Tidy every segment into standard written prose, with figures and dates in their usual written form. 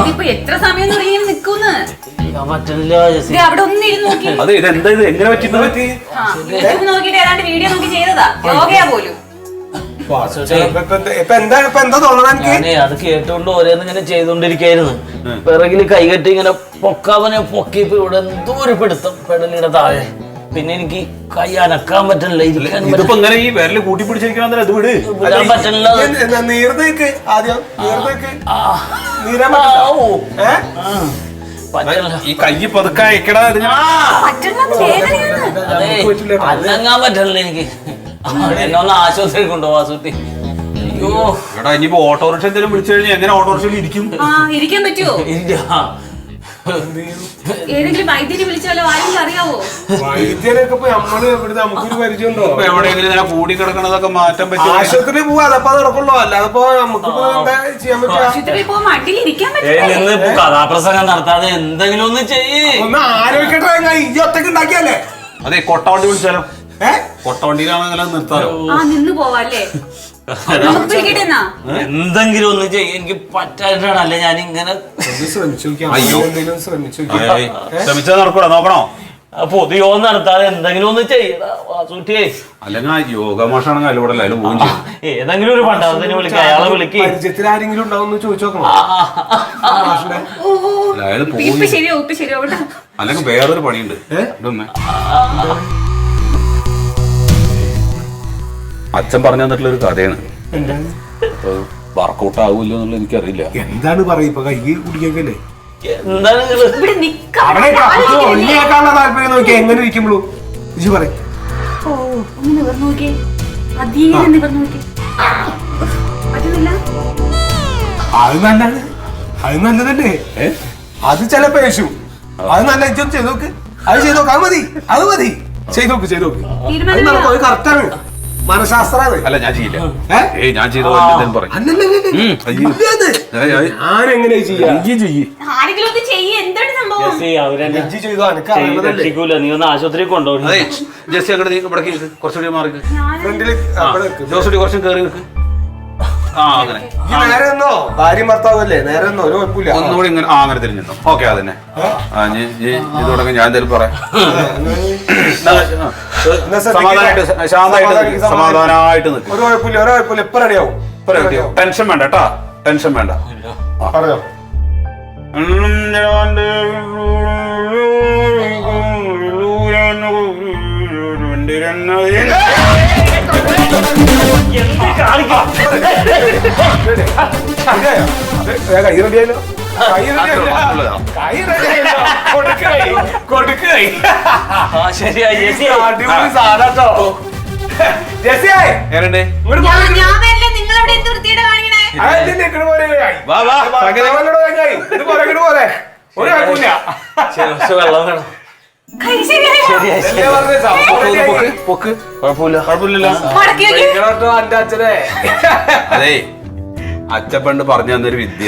ഇതിപ്പോ എത്ര സമയം നിക്കൂന്ന് പറ്റില്ല. അവിടെ ഒന്നിരുന്ന് നോക്കി അത് ഇതെന്താ ഇത് എങ്ങനെ പറ്റി യൂട്യൂബ് നോക്കിട്ട് ഏതാണ്ട് വീഡിയോ നോക്കി ചെയ്തതാ യോഗയാ പോലും. അത് കേട്ടോണ്ട് ഓരോന്ന് ഇങ്ങനെ ചെയ്തോണ്ടിരിക്കായിരുന്നു. പിറകില് കൈകെട്ടി ഇങ്ങനെ പൊക്കാവനെ പൊക്കിയപ്പോ ഇവിടെ എന്തോ ഒരു പിടുത്തം പെടലിയുടെ താഴെ. പിന്നെ എനിക്ക് കൈ അനക്കാൻ പറ്റില്ല, ഇതിപ്പോ ഇങ്ങനെ ഈ വിരല് കൂട്ടി പിടിച്ചിരിക്കണ അത് വിട് പറ്റില്ല. ഈ കൈ പതുക്കെ അയക്കടാ. അനങ്ങാൻ പറ്റില്ല എനിക്ക്. എന്നെ ഒന്ന് ആശുപത്രി കൊണ്ടുപോവാ സുട്ടി. അയ്യോ എടാ ഇനിയിപ്പോ ഓട്ടോറിക്ഷ എന്തെങ്കിലും വിളിച്ചു കഴിഞ്ഞാൽ എങ്ങനെ ഓട്ടോറിക്ഷയിൽ ഇരിക്കും? ഇരിക്കാൻ പറ്റുമോ? ഏതെങ്കിലും വൈദ്യരെ വിളിച്ചാലോ? ആരെങ്കിലും അറിയാവോ? വൈദ്യരൊക്കെ നമുക്കൊരു പരിചയമുണ്ടോ? എവിടെയെങ്കിലും കൂടി കിടക്കണതൊക്കെ മാറ്റാൻ പറ്റും. ആശുപത്രി പോവാ, അതപ്പോ നടക്കുള്ളൂ. അല്ലാതെ നമുക്കിപ്പോ എന്താ ചെയ്യാൻ പറ്റുക? ആശുപത്രി പോകുമ്പോ മടിയിലിരിക്കാൻ പറ്റില്ല. കഥാപ്രസംഗം നടത്താതെ എന്തെങ്കിലും ഒന്ന് ചെയ്യ്. ഒന്ന് ആരോഗ്യട്ടെ. ഈ ഒറ്റക്ക് ഉണ്ടാക്കിയല്ലേ? അതെ, കൊട്ടവണ്ടി വിളിച്ചാലോ? കൊട്ടവണ്ടിയിലാണെങ്കിലും നിർത്താലോ? നിന്ന് പോവാല്ലേ? എന്തെങ്കിലും ഒന്ന് ചെയ്യ. എനിക്ക് പറ്റായിട്ടാണ്. അല്ലെ ഞാൻ ഇങ്ങനെ ശ്രമിച്ചാൽ നടക്കൂടാ, നോക്കണോ? പൊതുയോ നടത്താതെ എന്തെങ്കിലും ഒന്ന് ചെയ്യടാ വാസൂട്ടിയെ. അല്ലെങ്കിൽ യോഗമാഷാണെങ്കിൽ അതിലൂടെ അതിൽ പോവും ചെയ്യും. ഏതെങ്കിലും ഒരു പണ്ടാളത്തിനെ വിളിക്കുക, അയാളെ വിളിക്കുക. പരിചയത്തിൽ ആരെങ്കിലും ഉണ്ടാവും ചോദിച്ചു നോക്കണം. അല്ലെങ്കിൽ വേറൊരു പണിയുണ്ട്. ഇതൊന്നേ അച്ഛൻ പറഞ്ഞു തന്നിട്ടുള്ള ഒരു കഥയാണ്. വർക്കൗട്ട് ആവൂല്ലോ എന്നുള്ളത് എനിക്കറിയില്ല. എന്താണ് പറയുക? കൈ കുടിക്കല്ലേ? എന്താണ് താല്പര്യം നോക്കിയാ എങ്ങനെ ഇരിക്കുമ്പോഴൂ പറയും. അത് നല്ലതാണ്, അത് നല്ലതല്ലേ? അത് ചിലപ്പോ യേശു അത് നല്ല ചെയ്ത് നോക്ക്, അത് ചെയ്ത് നോക്ക്, അത് മതി, അത് മതി, ചെയ്ത് നോക്ക്, ചെയ്ത് നോക്ക്. അത് നടക്കും, അത് കറക്റ്റാണ്. മനഃശാസ്ത്രാണ്. അല്ല ഞാൻ ചെയ്യില്ല. ഞാൻ ചെയ്ത ഞാനെങ്ങനെ ചെയ്യാം? നീ ഒന്ന് ആശുപത്രി കൊണ്ടുപോകും. ജസ്റ്റ് അങ്ങോട്ട് ഇവിടെ കുറച്ചുകൂടി മാറി ജോസൂടി കുറച്ചും കയറി നിൽക്ക്. നേരെ ഒന്നോ ഭാര്യ ഭർത്താവല്ലേ? നേരെ ഒന്നോ ഒരു കുഴപ്പമില്ല. ഒന്നുകൂടി ഇങ്ങനെ അങ്ങനെ തിരിഞ്ഞോ. ഓക്കെ അതന്നെ. ഇത് തുടങ്ങി ഞാൻ എന്തായാലും പറയാം. സമാധാനമായിട്ട് നിൽക്കും. ഒരു കുഴപ്പമില്ല, ഒരു കുഴപ്പമില്ല. ഇപ്പൊ റെഡിയാവും, ഇപ്പൊ റെഡിയാവും. ടെൻഷൻ വേണ്ട കേട്ടാ, ടെൻഷൻ വേണ്ട. പറഞ്ഞോ. കൈ റെഡിയായല്ലോ, അടിപൊളി സാധാട്ടോ. അതെ അച്ചപ്പണ്ട് പറഞ്ഞു തന്നൊരു വിദ്യ.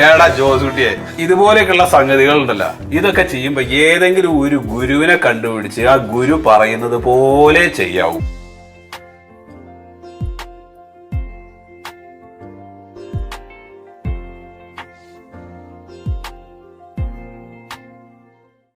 ഏടാ ജോസൂട്ടിയെ, ഇതുപോലെയൊക്കെയുള്ള സംഗതികൾ ഉണ്ടല്ലോ, ഇതൊക്കെ ചെയ്യുമ്പോ ഏതെങ്കിലും ഒരു ഗുരുവിനെ കണ്ടുപിടിച്ച് ആ ഗുരു പറയുന്നത് പോലെ ചെയ്യാവൂ.